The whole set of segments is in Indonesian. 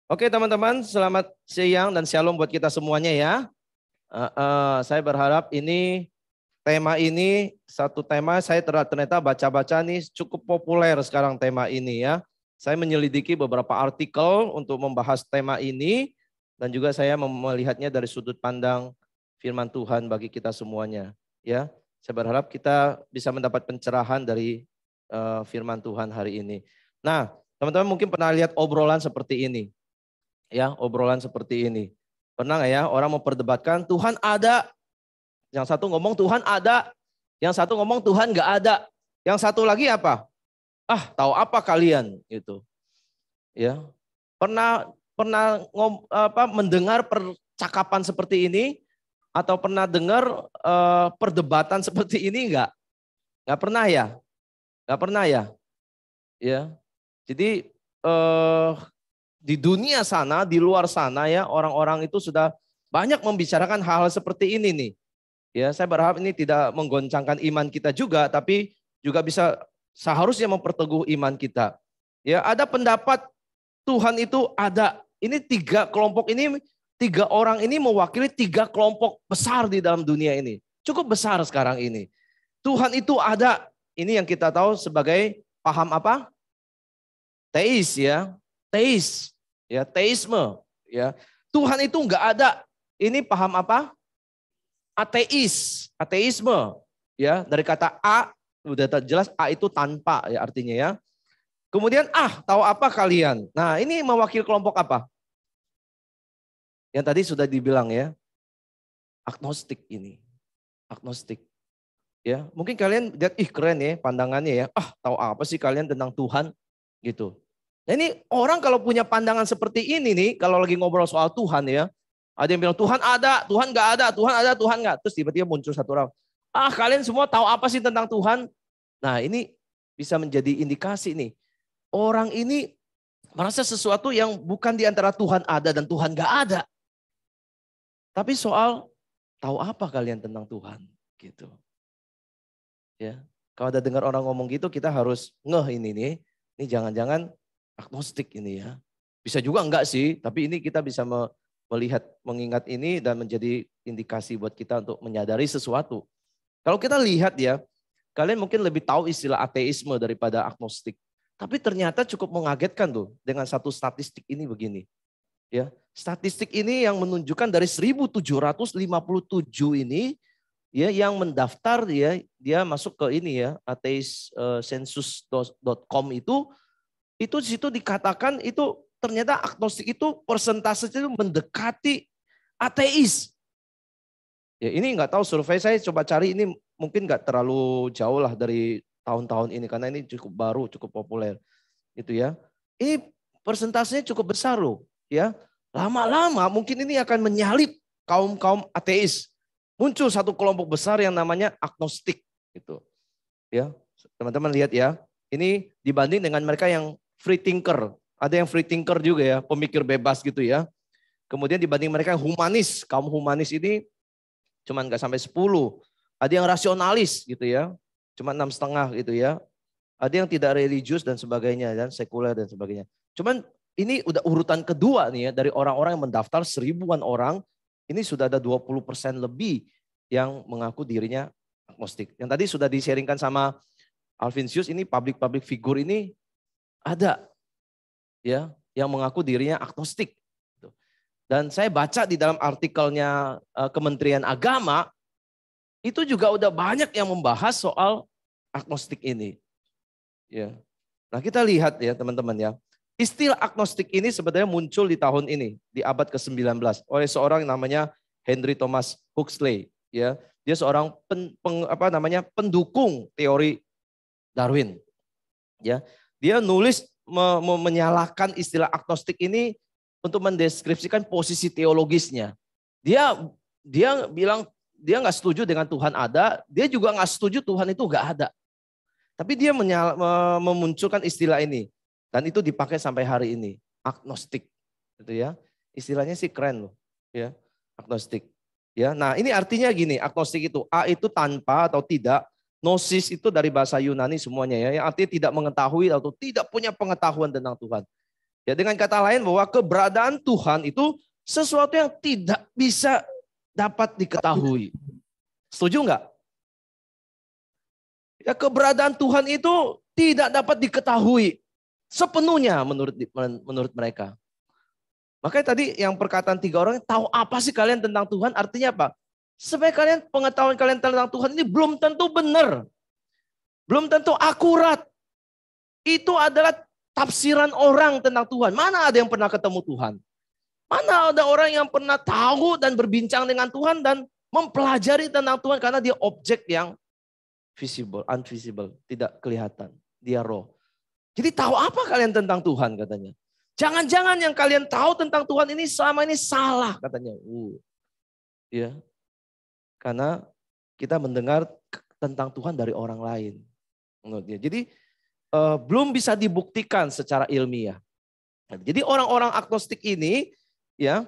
Oke teman-teman, selamat siang dan shalom buat kita semuanya ya. Saya berharap tema ini satu tema saya ternyata baca-baca nih cukup populer sekarang tema ini ya. Saya menyelidiki beberapa artikel untuk membahas tema ini dan juga saya melihatnya dari sudut pandang firman Tuhan bagi kita semuanya ya. Saya berharap kita bisa mendapat pencerahan dari firman Tuhan hari ini. Nah, teman-teman mungkin pernah lihat obrolan seperti ini. Ya, obrolan seperti ini. Pernah nggak ya orang memperdebatkan Tuhan ada, yang satu ngomong Tuhan ada, yang satu ngomong Tuhan nggak ada, yang satu lagi apa? Ah, tahu apa kalian gitu. Ya, pernah mendengar percakapan seperti ini atau pernah dengar perdebatan seperti ini nggak? Nggak pernah ya? Nggak pernah ya? Ya, jadi di dunia sana, di luar sana ya, orang-orang itu sudah banyak membicarakan hal-hal seperti ini nih. Ya, saya berharap ini tidak menggoncangkan iman kita juga, tapi juga bisa seharusnya memperteguh iman kita. Ya, ada pendapat Tuhan itu ada. Ini tiga orang ini mewakili tiga kelompok besar di dalam dunia ini. Cukup besar sekarang ini. Tuhan itu ada. Ini yang kita tahu sebagai paham apa? Teis ya. Teis, ya teisme, ya Tuhan itu enggak ada. Ini paham apa? Ateis, ateisme, ya dari kata a udah jelas a itu tanpa ya artinya ya. Kemudian tahu apa kalian? Nah ini mewakili kelompok apa? Yang tadi sudah dibilang ya, agnostik ini, agnostik. Ya mungkin kalian lihat keren ya pandangannya ya. Tahu apa sih kalian tentang Tuhan gitu. Nah ini orang kalau punya pandangan seperti ini nih, kalau lagi ngobrol soal Tuhan ya, ada yang bilang Tuhan ada, Tuhan nggak ada, Tuhan ada, Tuhan nggak. Terus tiba-tiba muncul satu orang, kalian semua tahu apa sih tentang Tuhan? Nah ini bisa menjadi indikasi nih, orang ini merasa sesuatu yang bukan di antara Tuhan ada dan Tuhan nggak ada. Tapi soal tahu apa kalian tentang Tuhan gitu. Ya, kalau ada dengar orang ngomong gitu, kita harus ini nih, ini jangan-jangan agnostik ini ya. Bisa juga enggak sih, tapi ini kita bisa melihat, mengingat ini dan menjadi indikasi buat kita untuk menyadari sesuatu. Kalau kita lihat ya, kalian mungkin lebih tahu istilah ateisme daripada agnostik. Tapi ternyata cukup mengagetkan tuh dengan satu statistik ini begini. Ya, statistik ini yang menunjukkan dari 1757 ini ya yang mendaftar dia masuk ke ini ya ateiscensus.com itu di situ dikatakan itu ternyata agnostik itu persentasenya itu mendekati ateis. Ya ini nggak tahu survei saya coba cari ini mungkin nggak terlalu jauh lah dari tahun-tahun ini karena ini cukup baru, cukup populer. Gitu ya. Ini persentasenya cukup besar loh, ya. Lama-lama mungkin ini akan menyalip kaum-kaum ateis. Muncul satu kelompok besar yang namanya agnostik gitu. Ya, teman-teman lihat ya. Ini dibanding dengan mereka yang free thinker. Ada yang free thinker juga ya, pemikir bebas gitu ya. Kemudian dibanding mereka yang humanis, kaum humanis ini cuman nggak sampai 10. Ada yang rasionalis gitu ya, cuma 6,5 gitu ya. Ada yang tidak religius dan sebagainya, dan sekuler dan sebagainya. Cuman ini udah urutan kedua nih ya, dari orang-orang yang mendaftar 1000-an orang, ini sudah ada 20% lebih yang mengaku dirinya agnostik. Yang tadi sudah di-sharingkan sama Alvinsius, ini public figure ini ada ya yang mengaku dirinya agnostik. Dan saya baca di dalam artikelnya Kementerian Agama, itu juga udah banyak yang membahas soal agnostik ini. Ya. Nah kita lihat ya teman-teman ya. Istilah agnostik ini sebenarnya muncul di tahun ini, di abad ke-19 oleh seorang yang namanya Henry Thomas Huxley. Ya, dia seorang pendukung teori Darwin. Ya, dia nulis menyalahkan istilah agnostik ini untuk mendeskripsikan posisi teologisnya. Dia bilang dia nggak setuju dengan Tuhan ada, dia juga nggak setuju Tuhan itu nggak ada. Tapi dia memunculkan istilah ini dan itu dipakai sampai hari ini, agnostik, gitu ya. Istilahnya sih keren loh, ya, agnostik. Ya, nah ini artinya gini, agnostik itu a itu tanpa atau tidak, gnosis itu dari bahasa Yunani semuanya ya, yang artinya tidak mengetahui atau tidak punya pengetahuan tentang Tuhan. Ya, dengan kata lain bahwa keberadaan Tuhan itu sesuatu yang tidak bisa dapat diketahui. Setuju nggak? Ya, keberadaan Tuhan itu tidak dapat diketahui sepenuhnya menurut mereka. Makanya tadi yang perkataan 3 orang, tahu apa sih kalian tentang Tuhan? Artinya apa? Sebenarnya pengetahuan kalian tentang Tuhan ini belum tentu benar. Belum tentu akurat. Itu adalah tafsiran orang tentang Tuhan. Mana ada yang pernah ketemu Tuhan? Mana ada orang yang pernah tahu dan berbincang dengan Tuhan dan mempelajari tentang Tuhan karena dia objek yang visible, invisible, tidak kelihatan. Dia roh. Jadi tahu apa kalian tentang Tuhan katanya? Jangan-jangan yang kalian tahu tentang Tuhan ini selama ini salah katanya. Ya. Karena kita mendengar tentang Tuhan dari orang lain. Jadi belum bisa dibuktikan secara ilmiah. Jadi orang-orang agnostik ini, ya,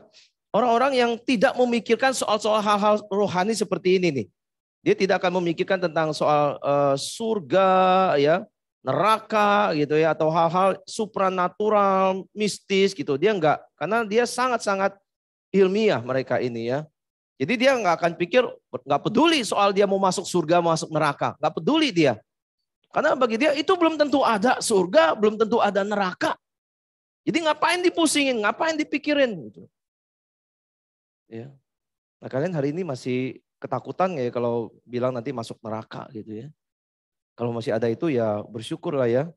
orang-orang yang tidak memikirkan soal-soal hal-hal rohani seperti ini nih. Dia tidak akan memikirkan tentang soal surga, ya, neraka, gitu ya, atau hal-hal supranatural, mistis, gitu. Dia enggak, karena dia sangat-sangat ilmiah mereka ini, ya. Jadi dia enggak akan pikir, enggak peduli soal dia mau masuk surga, masuk neraka, enggak peduli dia. Karena bagi dia itu belum tentu ada surga, belum tentu ada neraka. Jadi ngapain dipusingin, ngapain dipikirin gitu. Ya. Nah, kalian hari ini masih ketakutan ya kalau bilang nanti masuk neraka gitu ya. Kalau masih ada itu ya bersyukur lah ya.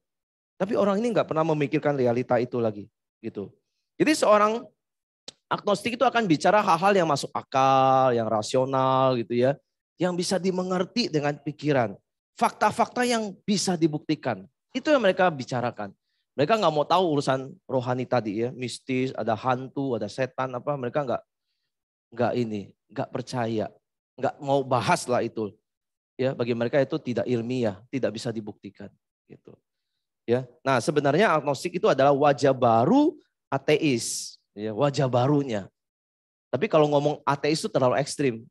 Tapi orang ini nggak pernah memikirkan realita itu lagi gitu. Jadi seorang agnostik itu akan bicara hal-hal yang masuk akal, yang rasional gitu ya. Yang bisa dimengerti dengan pikiran. Fakta-fakta yang bisa dibuktikan. Itu yang mereka bicarakan. Mereka nggak mau tahu urusan rohani tadi ya. Mistis, ada hantu, ada setan apa. Mereka nggak percaya. Nggak mau bahas lah itu. Ya, bagi mereka itu tidak ilmiah, tidak bisa dibuktikan. Gitu. Ya, nah sebenarnya agnostik itu adalah wajah baru ateis. Ya, wajah barunya. Tapi kalau ngomong ateis itu terlalu ekstrim.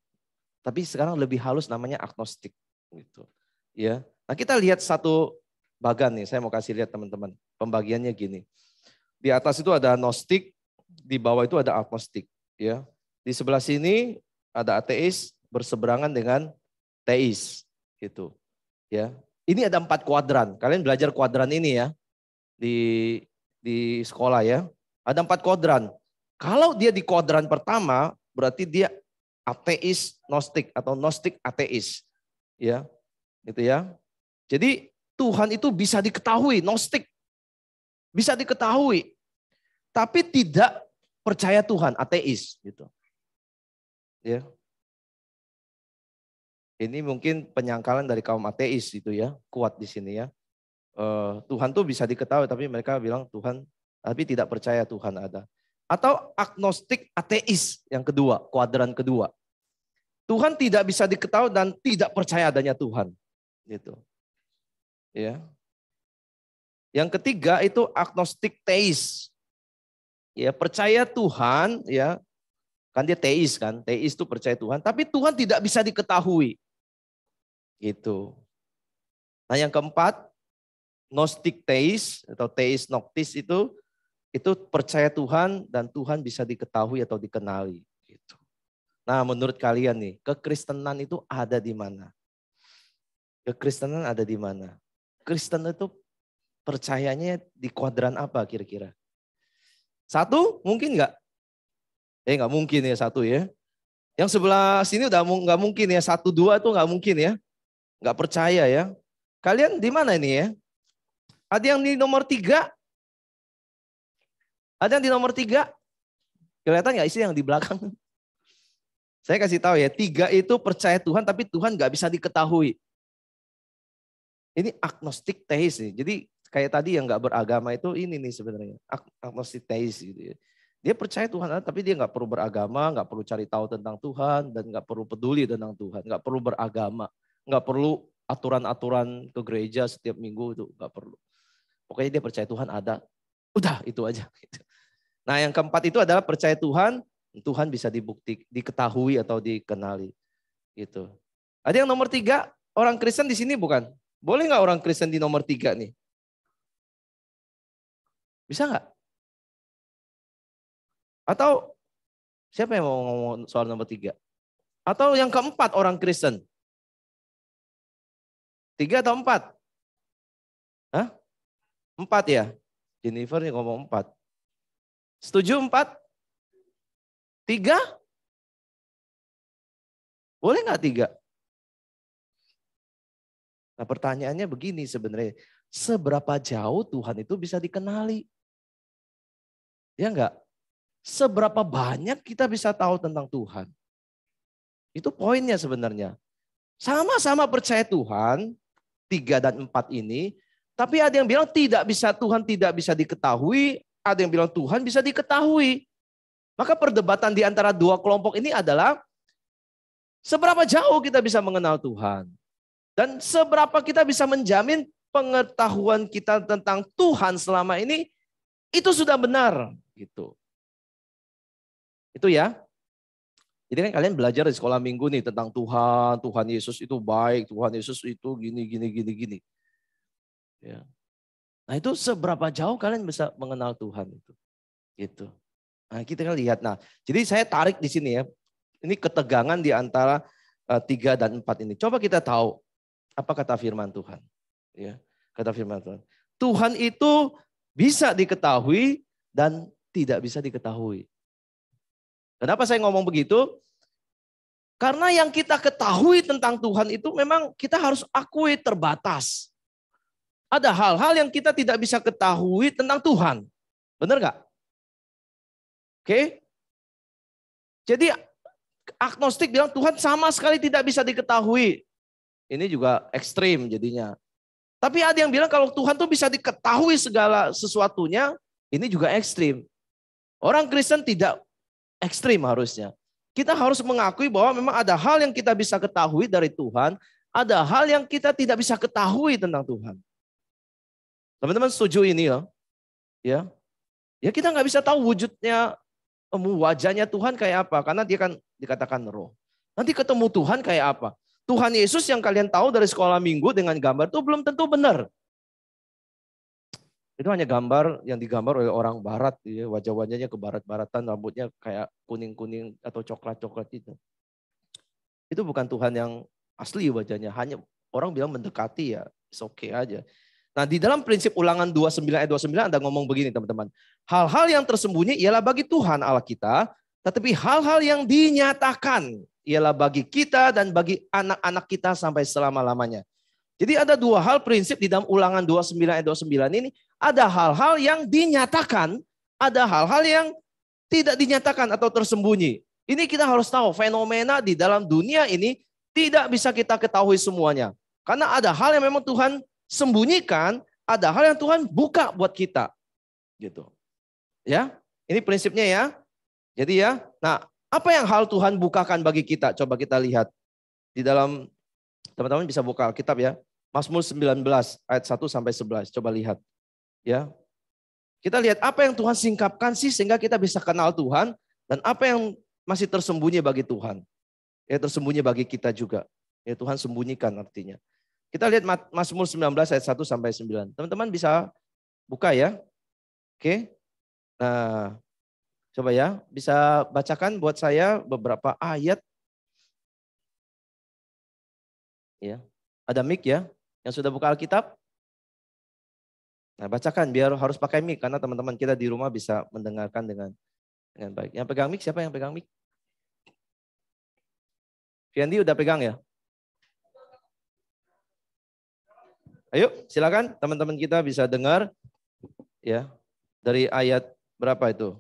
Tapi sekarang lebih halus namanya agnostik. Gitu. Ya, nah kita lihat satu bagan nih, saya mau kasih lihat teman-teman. Pembagiannya gini. Di atas itu ada gnostik, di bawah itu ada agnostik. Ya, di sebelah sini ada ateis berseberangan dengan teis, gitu. Ya, ini ada 4 kuadran. Kalian belajar kuadran ini ya di sekolah ya. Ada 4 kuadran. Kalau dia di kuadran pertama, berarti dia ateis gnostik atau gnostik ateis. Ya. Gitu ya. Jadi Tuhan itu bisa diketahui, gnostik. Bisa diketahui. Tapi tidak percaya Tuhan, ateis gitu. Ya. Ini mungkin penyangkalan dari kaum ateis itu ya, kuat di sini ya. Tuhan tuh bisa diketahui tapi mereka bilang Tuhan, tapi tidak percaya Tuhan ada. Atau agnostik ateis yang kedua, kuadran kedua. Tuhan tidak bisa diketahui dan tidak percaya adanya Tuhan. Gitu. Ya. Yang ketiga itu agnostik teis. Ya, percaya Tuhan ya. Kan dia teis kan. Teis itu percaya Tuhan, tapi Tuhan tidak bisa diketahui. Gitu. Nah, yang keempat, gnostik teis atau teis noktis itu percaya Tuhan dan Tuhan bisa diketahui atau dikenali gitu. Nah, menurut kalian nih, kekristenan itu ada di mana? Kekristenan ada di mana? Kristen itu percayanya di kuadran apa kira-kira? 1 mungkin enggak? Enggak mungkin ya 1 ya. Yang sebelah sini udah enggak mungkin ya, 1, 2 itu enggak mungkin ya. Enggak percaya ya. Kalian di mana ini ya? Ada yang di nomor 3? Ada yang di nomor 3? Kelihatan enggak isi yang di belakang? Saya kasih tahu ya, 3 itu percaya Tuhan tapi Tuhan enggak bisa diketahui. Ini agnostik teis nih. Jadi kayak tadi yang nggak beragama itu ini nih sebenarnya. Agnostik teis gitu ya. Dia percaya Tuhan ada tapi dia nggak perlu beragama, nggak perlu cari tahu tentang Tuhan dan nggak perlu peduli tentang Tuhan, nggak perlu beragama, nggak perlu aturan-aturan ke gereja setiap minggu itu nggak perlu. Pokoknya dia percaya Tuhan ada. Udah itu aja. Nah yang keempat itu adalah percaya Tuhan, Tuhan bisa diketahui atau dikenali. Gitu. Ada yang nomor 3 orang Kristen di sini bukan? Boleh nggak orang Kristen di nomor 3 nih? Bisa nggak? Atau siapa yang mau ngomong soal nomor 3? Atau yang keempat orang Kristen? 3 atau 4? Hah? 4 ya? Jennifer yang ngomong 4. Setuju 4? 3? Boleh nggak 3? Nah pertanyaannya begini sebenarnya. Seberapa jauh Tuhan itu bisa dikenali? Ya enggak? Seberapa banyak kita bisa tahu tentang Tuhan? Itu poinnya sebenarnya. Sama-sama percaya Tuhan, 3 dan 4 ini. Tapi ada yang bilang Tuhan tidak bisa diketahui. Ada yang bilang Tuhan bisa diketahui. Maka perdebatan di antara dua kelompok ini adalah seberapa jauh kita bisa mengenal Tuhan. Dan seberapa kita bisa menjamin pengetahuan kita tentang Tuhan selama ini itu sudah benar gitu. Itu ya. Jadi kan kalian belajar di sekolah minggu nih tentang Tuhan, Tuhan Yesus itu baik, Tuhan Yesus itu gini. Ya. Nah itu seberapa jauh kalian bisa mengenal Tuhan itu. Gitu. Nah kita kan lihat. Nah jadi saya tarik di sini ya. Ini ketegangan di antara 3 dan 4 ini. Coba kita tahu apa kata firman Tuhan. Ya, kata firman Tuhan. Tuhan itu bisa diketahui dan tidak bisa diketahui. Kenapa saya ngomong begitu? Karena yang kita ketahui tentang Tuhan itu memang kita harus akui terbatas. Ada hal-hal yang kita tidak bisa ketahui tentang Tuhan. Benar nggak? Oke? Jadi agnostik bilang Tuhan sama sekali tidak bisa diketahui. Ini juga ekstrim jadinya. Tapi ada yang bilang kalau Tuhan tuh bisa diketahui segala sesuatunya, ini juga ekstrim. Orang Kristen tidak ekstrim harusnya. Kita harus mengakui bahwa memang ada hal yang kita bisa ketahui dari Tuhan, ada hal yang kita tidak bisa ketahui tentang Tuhan. Teman-teman setuju ini ya? Ya kita nggak bisa tahu wujudnya, wajahnya Tuhan kayak apa, karena dia kan dikatakan roh. Nanti ketemu Tuhan kayak apa? Tuhan Yesus yang kalian tahu dari sekolah minggu dengan gambar itu belum tentu benar. Itu hanya gambar yang digambar oleh orang barat, ya, wajah-wajahnya ke barat-baratan, rambutnya kayak kuning-kuning atau coklat-coklat itu. Itu bukan Tuhan yang asli wajahnya, hanya orang bilang mendekati ya, it's okay aja. Nah di dalam prinsip Ulangan 29 ayat 29 ada ngomong begini teman-teman. Hal-hal yang tersembunyi ialah bagi Tuhan Allah kita, tetapi hal-hal yang dinyatakan ialah bagi kita dan bagi anak-anak kita sampai selama-lamanya. Jadi ada dua hal prinsip di dalam Ulangan 29 ayat 29 ini. Ada hal-hal yang dinyatakan, ada hal-hal yang tidak dinyatakan atau tersembunyi. Ini kita harus tahu fenomena di dalam dunia ini tidak bisa kita ketahui semuanya. Karena ada hal yang memang Tuhan sembunyikan, ada hal yang Tuhan buka buat kita. Gitu. Ya, ini prinsipnya ya. Jadi ya, nah apa yang hal Tuhan bukakan bagi kita? Coba kita lihat. Di dalam, teman-teman bisa buka Alkitab ya. Mazmur 19 ayat 1 sampai 11. Coba lihat. Ya. Kita lihat apa yang Tuhan singkapkan sih sehingga kita bisa kenal Tuhan. Dan apa yang masih tersembunyi bagi Tuhan. Ya tersembunyi bagi kita juga. Ya Tuhan sembunyikan artinya. Kita lihat Mazmur 19 ayat 1 sampai 9. Teman-teman bisa buka ya. Oke. Nah, coba ya, bisa bacakan buat saya beberapa ayat. Ya. Ada mic ya, yang sudah buka Alkitab. Nah, bacakan biar harus pakai mic karena teman-teman kita di rumah bisa mendengarkan dengan baik. Yang pegang mic siapa yang pegang mic? Fiandi udah pegang ya? Ayo, silakan teman-teman kita bisa dengar ya. Dari ayat berapa itu?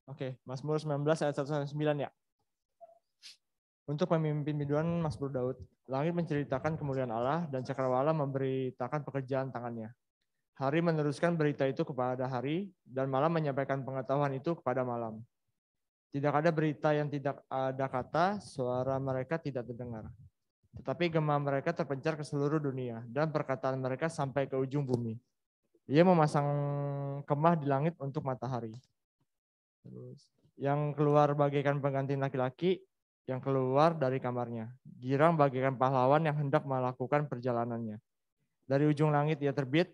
Oke, Mazmur 19 ayat 1 sampai 9 ya. Untuk pemimpin biduan Mazmur Daud, langit menceritakan kemuliaan Allah dan cakrawala memberitakan pekerjaan tangannya. Hari meneruskan berita itu kepada hari dan malam menyampaikan pengetahuan itu kepada malam. Tidak ada berita yang tidak ada kata, suara mereka tidak terdengar. Tetapi gema mereka terpencar ke seluruh dunia dan perkataan mereka sampai ke ujung bumi. Ia memasang kemah di langit untuk matahari. Terus, yang keluar bagaikan pengganti laki-laki, yang keluar dari kamarnya. Girang bagaikan pahlawan yang hendak melakukan perjalanannya. Dari ujung langit ia terbit,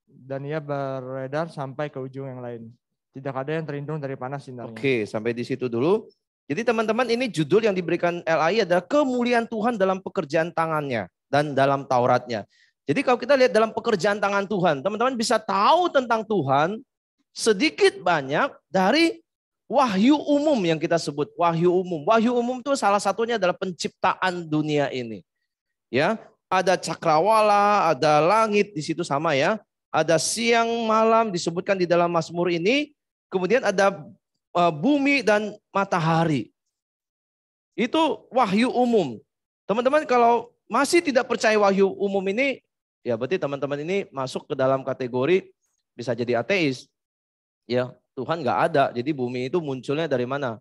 dan ia beredar sampai ke ujung yang lain. Tidak ada yang terlindung dari panas sinarnya. Oke, sampai di situ dulu. Jadi teman-teman, ini judul yang diberikan LAI adalah kemuliaan Tuhan dalam pekerjaan tangannya dan dalam Tauratnya. Jadi kalau kita lihat dalam pekerjaan tangan Tuhan, teman-teman bisa tahu tentang Tuhan sedikit banyak dari wahyu umum yang kita sebut wahyu umum. Wahyu umum itu salah satunya adalah penciptaan dunia ini. Ya, ada cakrawala, ada langit di situ sama ya. Ada siang malam disebutkan di dalam Mazmur ini. Kemudian ada bumi dan matahari. Itu wahyu umum. Teman-teman kalau masih tidak percaya wahyu umum ini, ya berarti teman-teman ini masuk ke dalam kategori bisa jadi ateis. Ya, Tuhan nggak ada. Jadi bumi itu munculnya dari mana?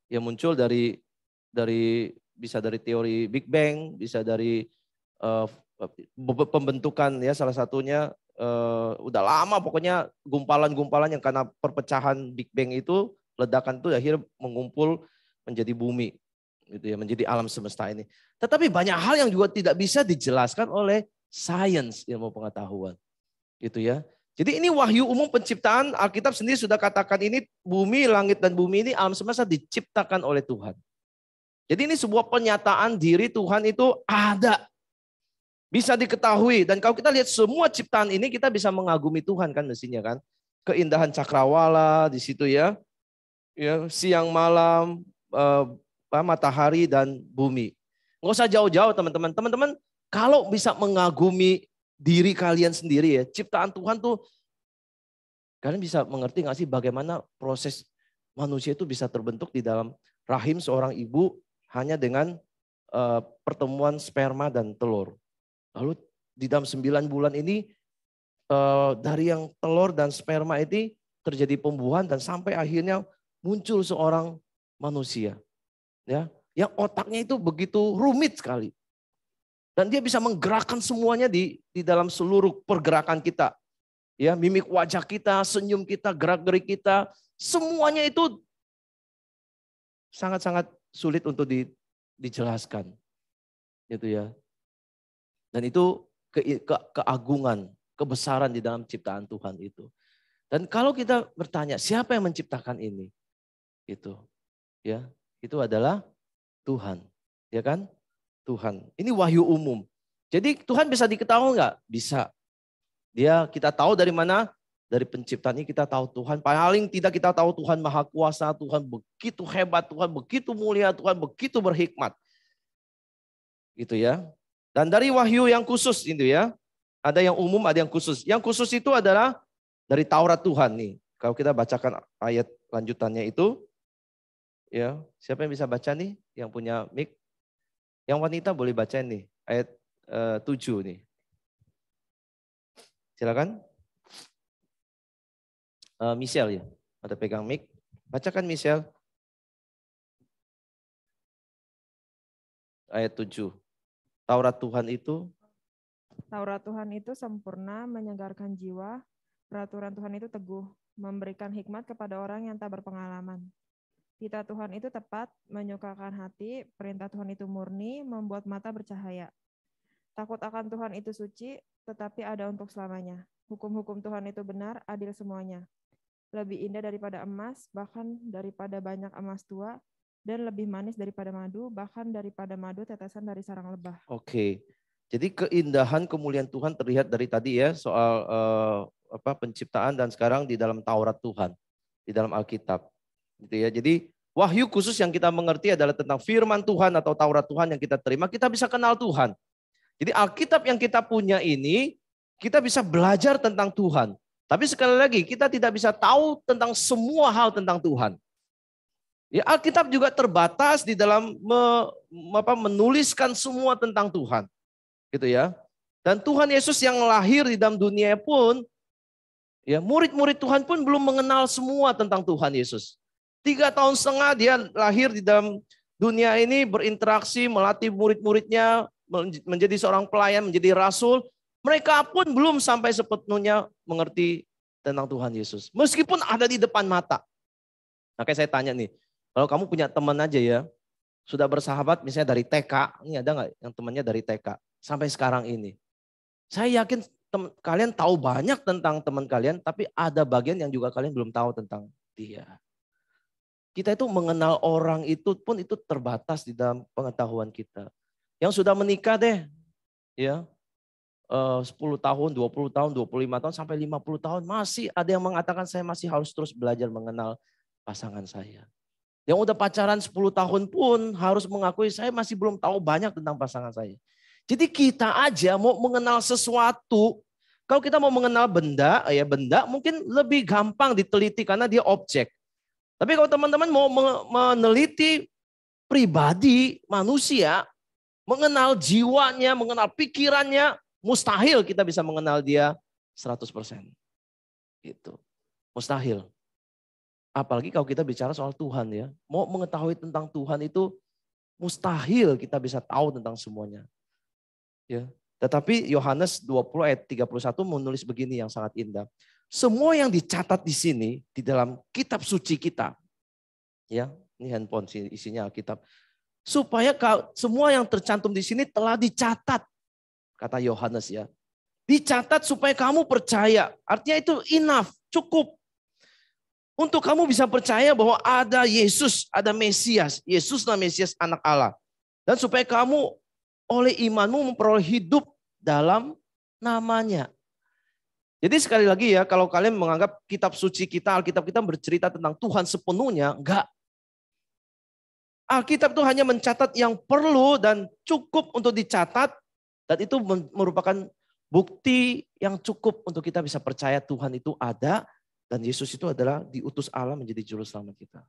Ya muncul dari bisa dari teori Big Bang, bisa dari pembentukan ya salah satunya udah lama pokoknya gumpalan-gumpalan yang karena perpecahan Big Bang itu ledakan itu akhirnya mengumpul menjadi bumi gitu ya, menjadi alam semesta ini. Tetapi banyak hal yang juga tidak bisa dijelaskan oleh sains, ilmu pengetahuan. Gitu ya. Jadi ini wahyu umum penciptaan, Alkitab sendiri sudah katakan ini bumi, langit dan bumi ini alam semesta diciptakan oleh Tuhan. Jadi ini sebuah pernyataan diri Tuhan itu ada. Bisa diketahui. Dan kalau kita lihat semua ciptaan ini kita bisa mengagumi Tuhan kan mestinya kan. Keindahan cakrawala di situ ya. Ya, siang malam, matahari dan bumi. Nggak usah jauh-jauh teman-teman. Teman-teman kalau bisa mengagumi diri kalian sendiri ya, ciptaan Tuhan tuh, kalian bisa mengerti nggak sih bagaimana proses manusia itu bisa terbentuk di dalam rahim seorang ibu hanya dengan pertemuan sperma dan telur. Lalu di dalam 9 bulan ini dari yang telur dan sperma itu terjadi pembuahan dan sampai akhirnya muncul seorang manusia. Ya, yang otaknya itu begitu rumit sekali. Dan dia bisa menggerakkan semuanya di dalam seluruh pergerakan kita. Ya, mimik wajah kita, senyum kita, gerak-gerik kita, semuanya itu sangat-sangat sulit untuk dijelaskan. Gitu ya. Dan itu keagungan, kebesaran di dalam ciptaan Tuhan itu. Dan kalau kita bertanya, siapa yang menciptakan ini? Itu. Ya, itu adalah Tuhan. Ya kan? Tuhan. Ini wahyu umum. Jadi Tuhan bisa diketahui nggak? Bisa. Kita tahu dari mana? Dari penciptaan ini kita tahu Tuhan. Paling tidak kita tahu Tuhan Maha Kuasa, Tuhan begitu hebat, Tuhan begitu mulia, Tuhan begitu berhikmat. Gitu ya. Dan dari wahyu yang khusus itu ya. Ada yang umum, ada yang khusus. Yang khusus itu adalah dari Taurat Tuhan nih. Kalau kita bacakan ayat lanjutannya itu. Ya, siapa yang bisa baca nih? Yang punya mic? Yang wanita boleh baca nih, ayat 7 nih. Silakan. Michelle ya, ada pegang mic. Bacakan Michelle. Ayat 7. Taurat Tuhan itu sempurna, menyegarkan jiwa. Peraturan Tuhan itu teguh, memberikan hikmat kepada orang yang tak berpengalaman. Titah Tuhan itu tepat, menyukakan hati, perintah Tuhan itu murni, membuat mata bercahaya. Takut akan Tuhan itu suci, tetapi ada untuk selamanya. Hukum-hukum Tuhan itu benar, adil semuanya. Lebih indah daripada emas, bahkan daripada banyak emas tua, dan lebih manis daripada madu, bahkan daripada madu tetesan dari sarang lebah. Oke, jadi keindahan kemuliaan Tuhan terlihat dari tadi ya, soal penciptaan dan sekarang di dalam Taurat Tuhan, di dalam Alkitab. Gitu ya. Jadi wahyu khusus yang kita mengerti adalah tentang firman Tuhan atau Taurat Tuhan yang kita terima, kita bisa kenal Tuhan. Jadi Alkitab yang kita punya ini, kita bisa belajar tentang Tuhan. Tapi sekali lagi, kita tidak bisa tahu tentang semua hal tentang Tuhan. Ya, Alkitab juga terbatas di dalam menuliskan semua tentang Tuhan. Gitu ya. Dan Tuhan Yesus yang lahir di dalam dunia pun, ya murid-murid Tuhan pun belum mengenal semua tentang Tuhan Yesus. 3,5 tahun dia lahir di dalam dunia ini, berinteraksi, melatih murid-muridnya, menjadi seorang pelayan, menjadi rasul. Mereka pun belum sampai sepenuhnya mengerti tentang Tuhan Yesus. Meskipun ada di depan mata. Makanya saya tanya nih, kalau kamu punya teman aja ya, sudah bersahabat misalnya dari TK, ini ada nggak yang temannya dari TK sampai sekarang ini? Saya yakin kalian tahu banyak tentang teman kalian, tapi ada bagian yang juga kalian belum tahu tentang dia. Kita itu mengenal orang itu pun itu terbatas di dalam pengetahuan kita. Yang sudah menikah deh, ya 10 tahun, 20 tahun, 25 tahun, sampai 50 tahun. Masih ada yang mengatakan saya masih harus terus belajar mengenal pasangan saya. Yang udah pacaran 10 tahun pun harus mengakui saya masih belum tahu banyak tentang pasangan saya. Jadi kita aja mau mengenal sesuatu, kalau kita mau mengenal benda, ya benda mungkin lebih gampang diteliti karena dia objek. Tapi kalau teman-teman mau meneliti pribadi manusia, mengenal jiwanya, mengenal pikirannya, mustahil kita bisa mengenal dia 100%. Gitu. Mustahil. Apalagi kalau kita bicara soal Tuhan ya. Mau mengetahui tentang Tuhan itu mustahil kita bisa tahu tentang semuanya. Ya. Tetapi Yohanes 20 ayat 31 menulis begini yang sangat indah. Semua yang dicatat di sini di dalam kitab suci kita. Ya, ini handphone isinya Alkitab. Supaya semua yang tercantum di sini telah dicatat. Kata Yohanes ya. Dicatat supaya kamu percaya. Artinya itu enough, cukup. Untuk kamu bisa percaya bahwa ada Yesus, ada Mesias. Yesuslah Mesias anak Allah. Dan supaya kamu oleh imanmu memperoleh hidup dalam namanya. Jadi sekali lagi ya, kalau kalian menganggap kitab suci kita, Alkitab kita bercerita tentang Tuhan sepenuhnya, enggak. Alkitab itu hanya mencatat yang perlu dan cukup untuk dicatat. Dan itu merupakan bukti yang cukup untuk kita bisa percaya Tuhan itu ada. Dan Yesus itu adalah diutus Allah menjadi juru selamat kita.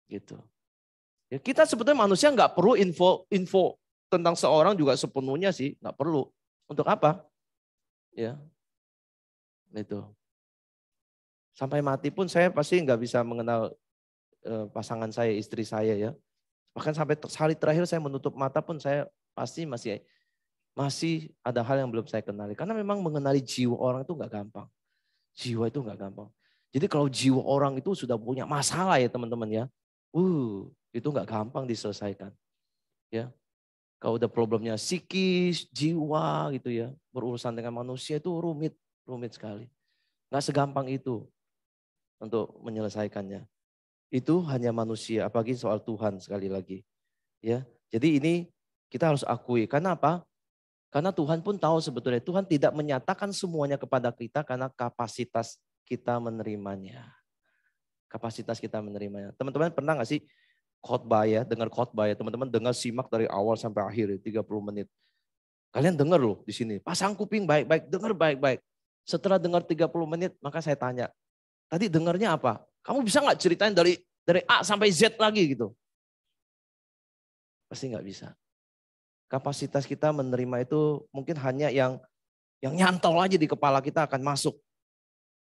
Gitu. Ya, kita sebetulnya manusia nggak perlu info tentang seorang juga sepenuhnya sih, nggak perlu. Untuk apa? Ya, itu. Sampai mati pun saya pasti nggak bisa mengenal pasangan saya, istri saya ya. Bahkan sampai hari terakhir saya menutup mata pun saya pasti masih ada hal yang belum saya kenali. Karena memang mengenali jiwa orang itu nggak gampang. Jiwa itu nggak gampang. Jadi kalau jiwa orang itu sudah punya masalah ya teman-teman ya. Itu nggak gampang diselesaikan. Ya. Kalau udah problemnya psikis, jiwa gitu ya. Berurusan dengan manusia itu rumit sekali. Nggak segampang itu untuk menyelesaikannya. Itu hanya manusia, apalagi soal Tuhan sekali lagi. Ya. Jadi ini kita harus akui. Karena apa? Karena Tuhan pun tahu sebetulnya Tuhan tidak menyatakan semuanya kepada kita karena kapasitas kita menerimanya. Kapasitas kita menerimanya. Teman-teman pernah gak sih khotbah ya, dengar khotbah ya, teman-teman dengar simak dari awal sampai akhir 30 menit. Kalian dengar loh di sini, pasang kuping baik-baik, dengar baik-baik. Setelah dengar 30 menit, maka saya tanya, tadi dengarnya apa? Kamu bisa gak ceritain dari A sampai Z lagi gitu? Pasti gak bisa. Kapasitas kita menerima itu mungkin hanya yang nyantol aja di kepala kita akan masuk.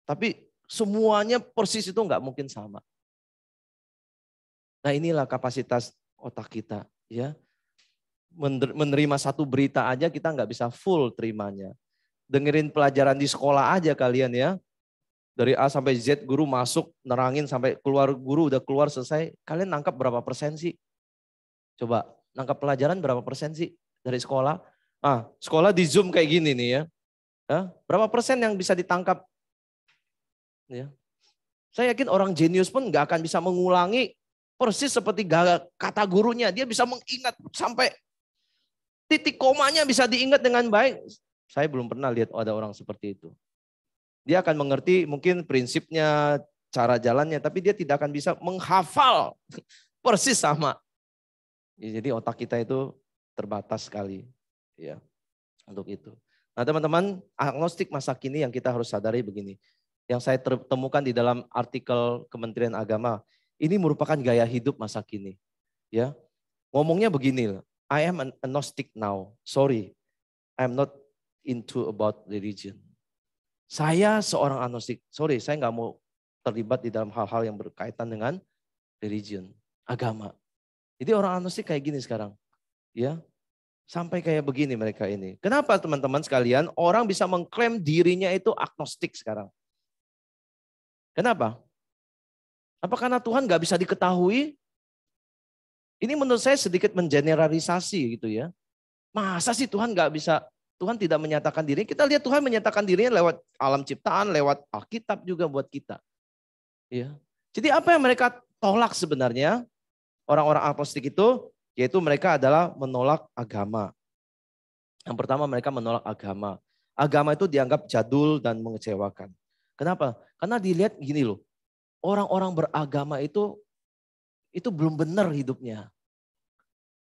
Tapi semuanya persis itu nggak mungkin sama. Nah inilah kapasitas otak kita. Ya, menerima satu berita aja kita nggak bisa full terimanya. Dengerin pelajaran di sekolah aja kalian ya. Dari A sampai Z guru masuk, nerangin sampai keluar guru udah keluar selesai. Kalian nangkap berapa persen sih? Coba. Nangkap pelajaran berapa persen sih dari sekolah? Sekolah di Zoom kayak gini nih ya. Berapa persen yang bisa ditangkap? Ya. Saya yakin orang jenius pun nggak akan bisa mengulangi persis seperti kata gurunya. Dia bisa mengingat sampai titik komanya bisa diingat dengan baik. Saya belum pernah lihat ada orang seperti itu. Dia akan mengerti mungkin prinsipnya, cara jalannya, tapi dia tidak akan bisa menghafal persis sama. Jadi otak kita itu terbatas sekali ya untuk itu. Nah teman-teman, agnostik masa kini yang kita harus sadari begini. Yang saya temukan di dalam artikel Kementerian Agama, ini merupakan gaya hidup masa kini. Ya, ngomongnya begini, I am an agnostic now. Sorry, I am not into about religion. Saya seorang agnostik. Sorry, saya nggak mau terlibat di dalam hal-hal yang berkaitan dengan religion, agama. Jadi orang agnostik kayak gini sekarang. Ya. Sampai kayak begini mereka ini. Kenapa teman-teman sekalian orang bisa mengklaim dirinya itu agnostik sekarang? Kenapa? Apa karena Tuhan gak bisa diketahui? Ini menurut saya sedikit mengeneralisasi gitu ya. Masa sih Tuhan gak bisa Tuhan tidak menyatakan diri. Kita lihat Tuhan menyatakan dirinya lewat alam ciptaan, lewat Alkitab juga buat kita. Ya. Jadi apa yang mereka tolak sebenarnya orang-orang agnostik itu, yaitu mereka adalah menolak agama. Yang pertama mereka menolak agama. Agama itu dianggap jadul dan mengecewakan. Kenapa? Karena dilihat gini loh, orang-orang beragama itu belum benar hidupnya.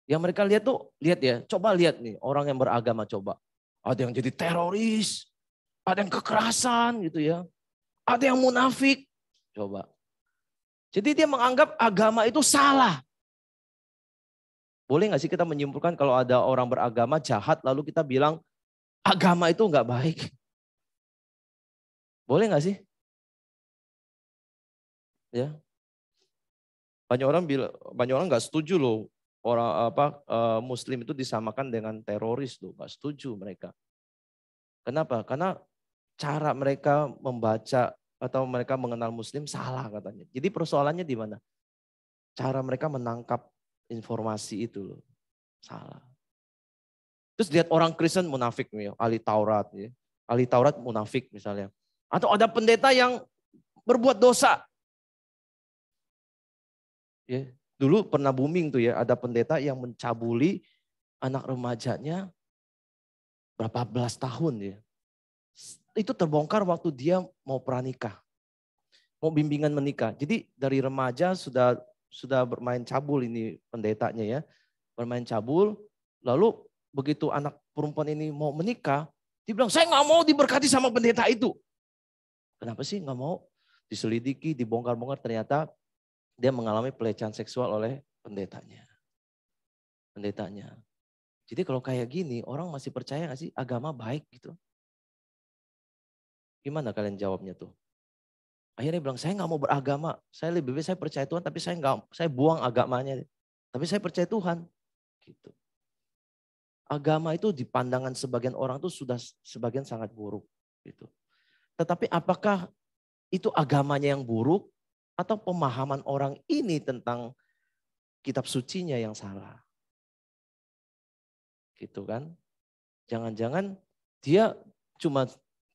Yang mereka lihat tuh, lihat ya, coba lihat nih orang yang beragama coba. Ada yang jadi teroris, ada yang kekerasan gitu ya. Ada yang munafik, coba. Jadi dia menganggap agama itu salah. Boleh gak sih kita menyimpulkan kalau ada orang beragama jahat lalu kita bilang agama itu gak baik? Boleh gak sih? Ya. Banyak orang gak setuju loh. Muslim itu disamakan dengan teroris loh, gak setuju mereka. Kenapa? Karena cara mereka membaca atau mereka mengenal Muslim salah katanya. Jadi persoalannya di mana? Cara mereka menangkap informasi itu loh, salah. Terus lihat orang Kristen munafik nih, ahli Taurat ya. Ahli Taurat munafik misalnya. Atau ada pendeta yang berbuat dosa. Ya. Dulu pernah booming tuh ya, ada pendeta yang mencabuli anak remajanya berapa belas tahun ya. Itu terbongkar waktu dia mau pranikah. Mau bimbingan menikah. Jadi dari remaja sudah bermain cabul ini pendetanya ya. Bermain cabul, lalu begitu anak perempuan ini mau menikah, dia bilang, saya nggak mau diberkati sama pendeta itu. Kenapa sih nggak mau? Diselidiki, dibongkar-bongkar, ternyata dia mengalami pelecehan seksual oleh pendetanya. Jadi kalau kayak gini, orang masih percaya nggak sih agama baik gitu? Gimana kalian jawabnya tuh? Akhirnya bilang, saya nggak mau beragama. Saya lebih baik saya percaya Tuhan, tapi saya buang agamanya. Tapi saya percaya Tuhan. Gitu. Agama itu di pandangan sebagian orang itu sudah sebagian sangat buruk. Gitu. Tetapi apakah itu agamanya yang buruk? Atau pemahaman orang ini tentang kitab sucinya yang salah. Gitu kan. Jangan-jangan dia cuma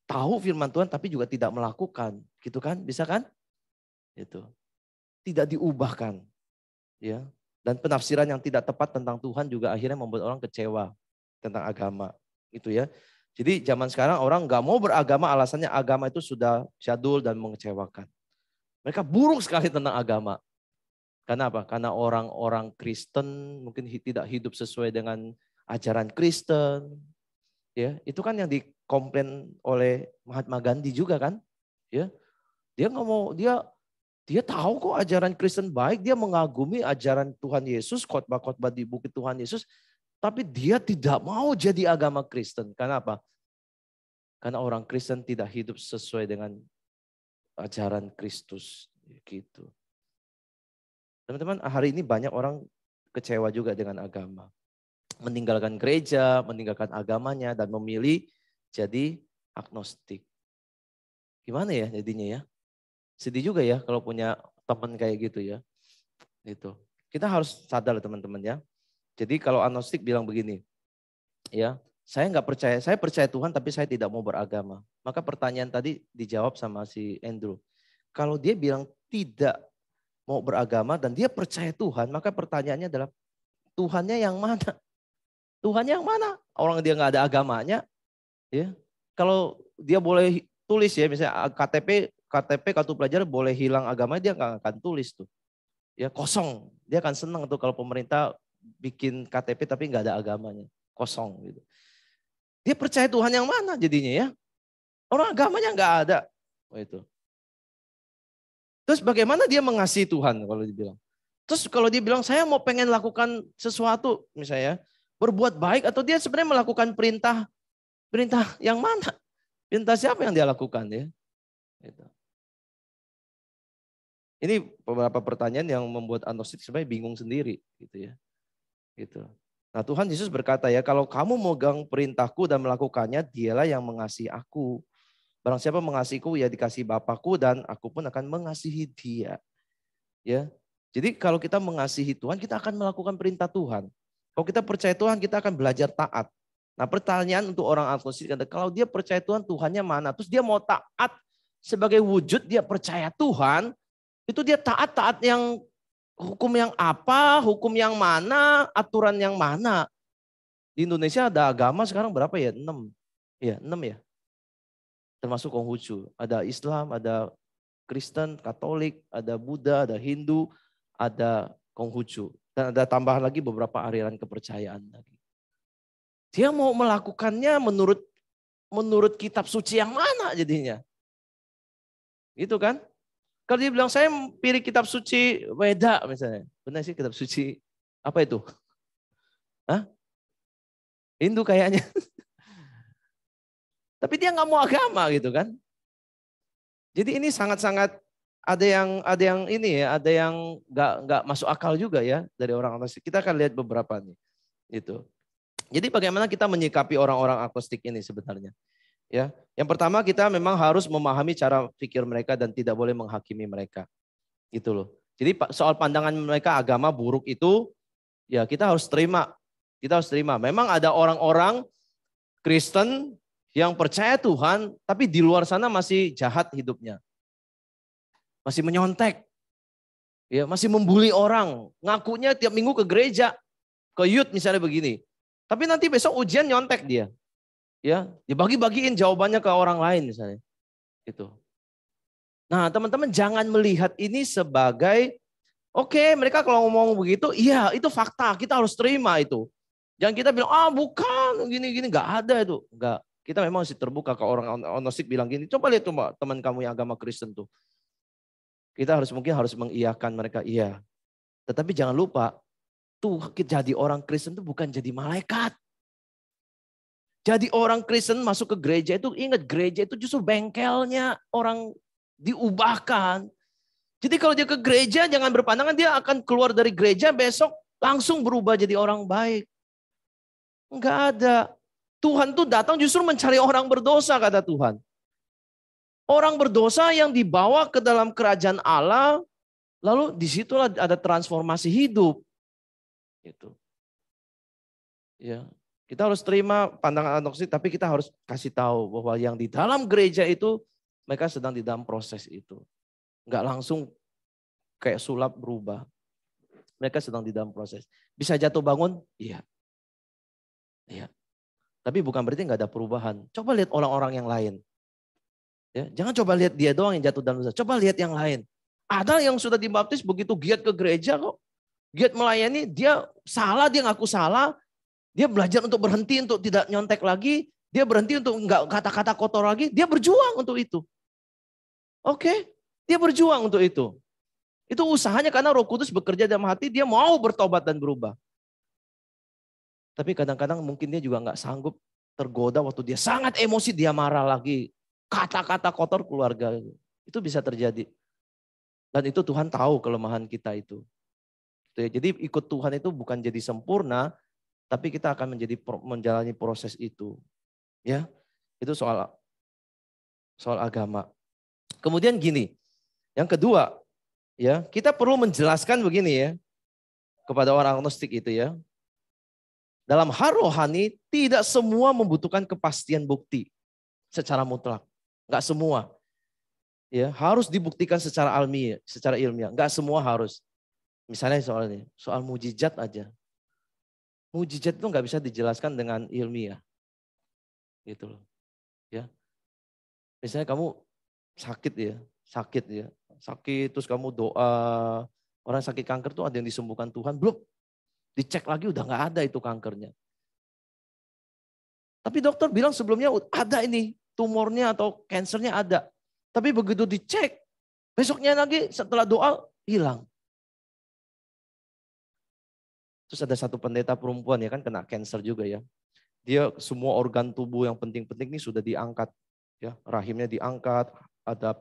tahu firman Tuhan tapi juga tidak melakukan. Gitu kan, bisa kan? Gitu. Tidak diubahkan. Ya. Dan penafsiran yang tidak tepat tentang Tuhan juga akhirnya membuat orang kecewa tentang agama. Gitu ya. Jadi zaman sekarang orang nggak mau beragama alasannya agama itu sudah syadul dan mengecewakan. Mereka buruk sekali tentang agama. Karena apa? Karena orang-orang Kristen mungkin tidak hidup sesuai dengan ajaran Kristen. Ya, itu kan yang dikomplain oleh Mahatma Gandhi juga kan? Ya. Dia nggak mau, dia tahu kok ajaran Kristen baik, dia mengagumi ajaran Tuhan Yesus, khotbah-khotbah di bukit Tuhan Yesus, tapi dia tidak mau jadi agama Kristen. Karena apa? Karena orang Kristen tidak hidup sesuai dengan ajaran Kristus gitu. Teman-teman, hari ini banyak orang kecewa juga dengan agama. Meninggalkan gereja, meninggalkan agamanya dan memilih jadi agnostik. Gimana ya jadinya ya? Sedih juga ya kalau punya teman kayak gitu ya. Gitu. Kita harus sadar teman-teman ya. Jadi kalau agnostik bilang begini, ya, saya nggak percaya, saya percaya Tuhan tapi saya tidak mau beragama. Maka pertanyaan tadi dijawab sama si Andrew. Kalau dia bilang tidak mau beragama dan dia percaya Tuhan, maka pertanyaannya adalah Tuhannya yang mana? Tuhannya yang mana? Orang dia nggak ada agamanya, ya. Kalau dia boleh tulis ya, misalnya KTP kartu pelajar boleh hilang agamanya, dia nggak akan tulis tuh. Ya kosong, dia akan senang tuh kalau pemerintah bikin KTP tapi nggak ada agamanya, kosong gitu. Dia percaya Tuhan yang mana jadinya ya? Orang agamanya nggak ada. Oh, itu. Terus bagaimana dia mengasihi Tuhan kalau dibilang? Terus kalau dia bilang saya mau pengen lakukan sesuatu misalnya, berbuat baik atau dia sebenarnya melakukan perintah yang mana? Perintah siapa yang dia lakukan ya? Gitu. Ini beberapa pertanyaan yang membuat agnostik sebenarnya bingung sendiri gitu ya. Gitu. Nah Tuhan Yesus berkata ya, kalau kamu memegang perintahku dan melakukannya, dialah yang mengasihi aku. Barang siapa mengasihiku, ya dikasihi Bapakku dan aku pun akan mengasihi dia. Ya. Jadi kalau kita mengasihi Tuhan, kita akan melakukan perintah Tuhan. Kalau kita percaya Tuhan, kita akan belajar taat. Nah pertanyaan untuk orang agnostik, kalau dia percaya Tuhan, Tuhannya mana? Terus dia mau taat sebagai wujud dia percaya Tuhan, itu dia taat yang hukum yang apa, hukum yang mana, aturan yang mana. Di Indonesia ada agama sekarang berapa ya? 6. Ya, 6 ya. Termasuk Konghucu. Ada Islam, ada Kristen, Katolik, ada Buddha, ada Hindu, ada Konghucu. Dan ada tambahan lagi beberapa aliran kepercayaan lagi. Dia mau melakukannya menurut kitab suci yang mana jadinya? Gitu kan? Kalau dia bilang saya pilih kitab suci Weda misalnya. Benar sih kitab suci apa itu? Hah? Hindu kayaknya. Tapi dia nggak mau agama gitu kan? Jadi ini sangat-sangat ada yang ini ya, ada yang nggak masuk akal juga ya dari orang agnostik. Kita akan lihat beberapa nih, gitu. Jadi bagaimana kita menyikapi orang-orang agnostik ini sebenarnya? Ya, yang pertama kita memang harus memahami cara pikir mereka dan tidak boleh menghakimi mereka, gitu loh. Jadi soal pandangan mereka agama buruk itu, ya kita harus terima. Kita harus terima. Memang ada orang-orang Kristen yang percaya Tuhan, tapi di luar sana masih jahat hidupnya. Masih menyontek. Ya, masih membuli orang. Ngakunya tiap minggu ke gereja, ke youth misalnya begini. Tapi nanti besok ujian nyontek dia. Ya, dibagi-bagiin jawabannya ke orang lain misalnya. Gitu. Nah, teman-teman jangan melihat ini sebagai oke, mereka kalau ngomong begitu, iya itu fakta, kita harus terima itu. Jangan kita bilang, bukan, gini-gini, nggak ada itu. Nggak. Kita memang masih terbuka ke orang agnostik bilang gini, coba lihat tuh teman kamu yang agama Kristen tuh. Kita mungkin harus mengiyakan mereka, iya. Tetapi jangan lupa, tuh jadi orang Kristen tuh bukan jadi malaikat. Jadi orang Kristen masuk ke gereja itu, ingat gereja itu justru bengkelnya orang diubahkan. Jadi kalau dia ke gereja jangan berpandangan dia akan keluar dari gereja besok langsung berubah jadi orang baik. Enggak ada. Tuhan tuh datang justru mencari orang berdosa kata Tuhan. Orang berdosa yang dibawa ke dalam kerajaan Allah, lalu disitulah ada transformasi hidup. Gitu. Ya. Kita harus terima pandangan agnostik, tapi kita harus kasih tahu bahwa yang di dalam gereja itu mereka sedang di dalam proses itu. Enggak langsung kayak sulap berubah. Mereka sedang di dalam proses. Bisa jatuh bangun? Iya. Iya. Tapi bukan berarti enggak ada perubahan. Coba lihat orang-orang yang lain. Ya, jangan coba lihat dia doang yang jatuh dalam dosa. Coba lihat yang lain. Ada yang sudah dibaptis begitu giat ke gereja kok. Giat melayani, dia salah, dia ngaku salah. Dia belajar untuk berhenti, untuk tidak nyontek lagi. Dia berhenti untuk enggak kata-kata kotor lagi. Dia berjuang untuk itu. Oke, dia berjuang untuk itu. Itu usahanya karena Roh Kudus bekerja dalam hati, dia mau bertobat dan berubah. Tapi kadang-kadang mungkin dia juga enggak sanggup, tergoda waktu dia sangat emosi, dia marah lagi. Kata-kata kotor keluarga. Itu bisa terjadi. Dan itu Tuhan tahu kelemahan kita itu. Jadi ikut Tuhan itu bukan jadi sempurna, tapi kita akan menjalani proses itu. Ya, itu soal agama. Kemudian gini, yang kedua, ya kita perlu menjelaskan begini ya kepada orang agnostik itu ya. Dalam hal rohani tidak semua membutuhkan kepastian bukti secara mutlak, nggak semua. Ya harus dibuktikan secara ilmiah, secara ilmiah, nggak semua harus. Misalnya soal mujizat aja. Mujizat itu nggak bisa dijelaskan dengan ilmiah. Gitu loh. Ya. Misalnya kamu sakit ya. Sakit terus kamu doa. Orang sakit kanker tuh ada yang disembuhkan Tuhan. Belum. Dicek lagi udah nggak ada itu kankernya. Tapi dokter bilang sebelumnya ada ini. Tumornya atau kansernya ada. Tapi begitu dicek. Besoknya lagi setelah doa hilang. Terus ada satu pendeta perempuan ya kan kena kanker juga ya. Dia semua organ tubuh yang penting-penting ini sudah diangkat. Ya, rahimnya diangkat, ada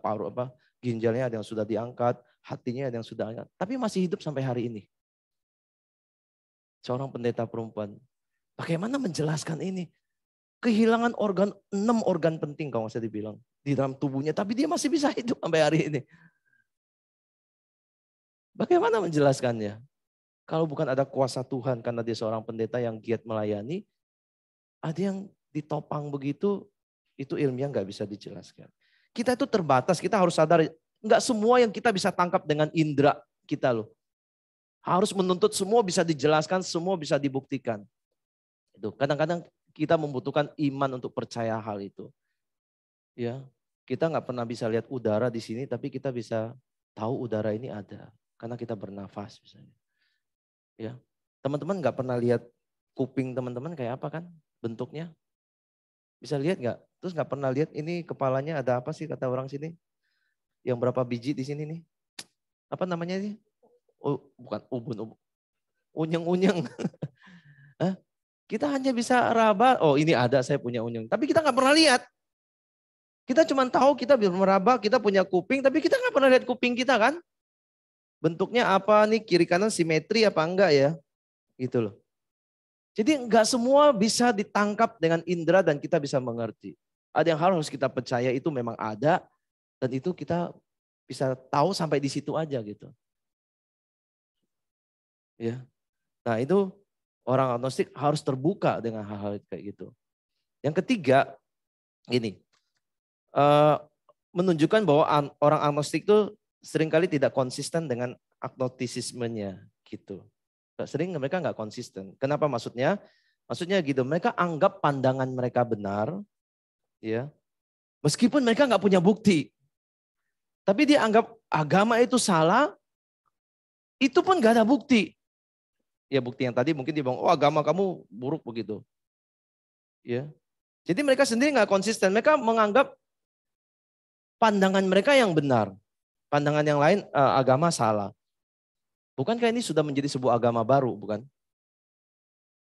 ginjalnya ada yang sudah diangkat, hatinya ada yang sudah diangkat. Tapi masih hidup sampai hari ini. Seorang pendeta perempuan. Bagaimana menjelaskan ini? Kehilangan 6 organ penting kalau saya dibilang. Di dalam tubuhnya, tapi dia masih bisa hidup sampai hari ini. Bagaimana menjelaskannya? Kalau bukan ada kuasa Tuhan karena dia seorang pendeta yang giat melayani, Ada yang ditopang begitu, itu ilmiah nggak bisa dijelaskan. Kita itu terbatas, kita harus sadar, nggak semua yang kita bisa tangkap dengan indera kita loh. Harus menuntut semua bisa dijelaskan, semua bisa dibuktikan. Itu kadang-kadang kita membutuhkan iman untuk percaya hal itu. Ya, kita nggak pernah bisa lihat udara di sini, tapi kita bisa tahu udara ini ada karena kita bernafas misalnya. Ya, teman-teman nggak pernah lihat kuping teman-teman kayak apa kan bentuknya? Bisa lihat nggak? Terus nggak pernah lihat ini kepalanya ada apa sih kata orang sini? Yang berapa biji di sini nih? Apa namanya sih? Oh, bukan ubun, unyeng-unyeng. Kita hanya bisa raba, oh ini ada saya punya unyeng. Tapi kita nggak pernah lihat. Kita cuma tahu kita meraba, kita punya kuping, tapi kita nggak pernah lihat kuping kita kan? Bentuknya apa nih, kiri kanan simetri apa enggak ya? Gitu loh. Jadi enggak semua bisa ditangkap dengan indera dan kita bisa mengerti. Ada yang harus kita percaya itu memang ada dan itu kita bisa tahu sampai di situ aja gitu. Ya. Nah, itu orang agnostik harus terbuka dengan hal-hal kayak gitu. Yang ketiga, gini. Menunjukkan bahwa orang agnostik itu seringkali tidak konsisten dengan agnostisismenya gitu. Sering mereka nggak konsisten. Kenapa maksudnya? Maksudnya gitu, mereka anggap pandangan mereka benar, ya, meskipun mereka nggak punya bukti. Tapi dia anggap agama itu salah, itu pun nggak ada bukti. Ya bukti yang tadi mungkin dia bilang, oh agama kamu buruk begitu. Ya, jadi mereka sendiri nggak konsisten. Mereka menganggap pandangan mereka yang benar. Pandangan yang lain agama salah. Bukankah ini sudah menjadi sebuah agama baru, bukan?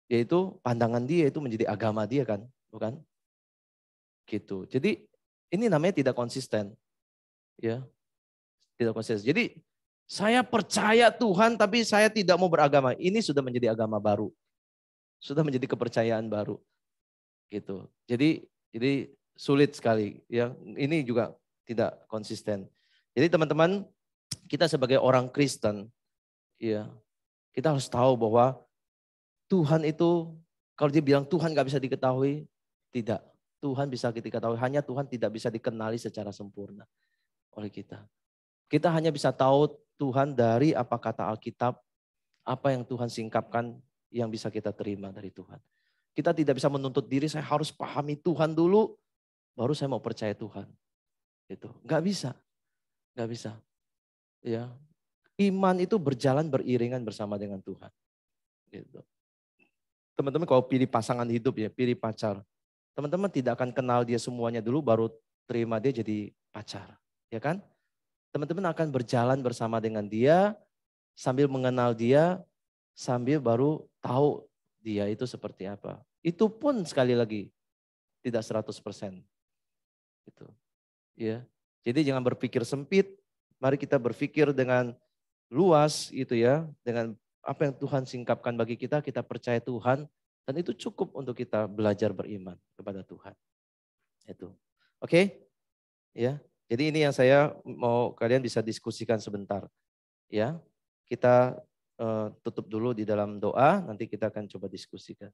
Yaitu pandangan dia itu menjadi agama dia kan, bukan? Gitu. Jadi ini namanya tidak konsisten. Ya. Tidak konsisten. Jadi saya percaya Tuhan tapi saya tidak mau beragama. Ini sudah menjadi agama baru. Sudah menjadi kepercayaan baru. Gitu. Jadi sulit sekali ya. Ini juga tidak konsisten. Jadi teman-teman, kita sebagai orang Kristen, ya, kita harus tahu bahwa Tuhan itu, kalau dia bilang Tuhan gak bisa diketahui, tidak. Tuhan bisa kita ketahui, hanya Tuhan tidak bisa dikenali secara sempurna oleh kita. Kita hanya bisa tahu Tuhan dari apa kata Alkitab, apa yang Tuhan singkapkan yang bisa kita terima dari Tuhan. Kita tidak bisa menuntut diri, saya harus pahami Tuhan dulu, baru saya mau percaya Tuhan. Gitu. Gak bisa. Gak bisa. Ya. Iman itu berjalan beriringan bersama dengan Tuhan. Gitu. Teman-teman kalau pilih pasangan hidup ya, pilih pacar. Teman-teman tidak akan kenal dia semuanya dulu baru terima dia jadi pacar. Ya kan? Teman-teman akan berjalan bersama dengan dia, sambil mengenal dia, sambil baru tahu dia itu seperti apa. Itu pun sekali lagi tidak 100%. Gitu. Ya. Jadi jangan berpikir sempit, mari kita berpikir dengan luas gitu ya, dengan apa yang Tuhan singkapkan bagi kita percaya Tuhan dan itu cukup untuk kita belajar beriman kepada Tuhan. Itu. Oke? Ya. Jadi ini yang saya mau kalian bisa diskusikan sebentar. Ya. Kita tutup dulu di dalam doa, nanti kita akan coba diskusikan.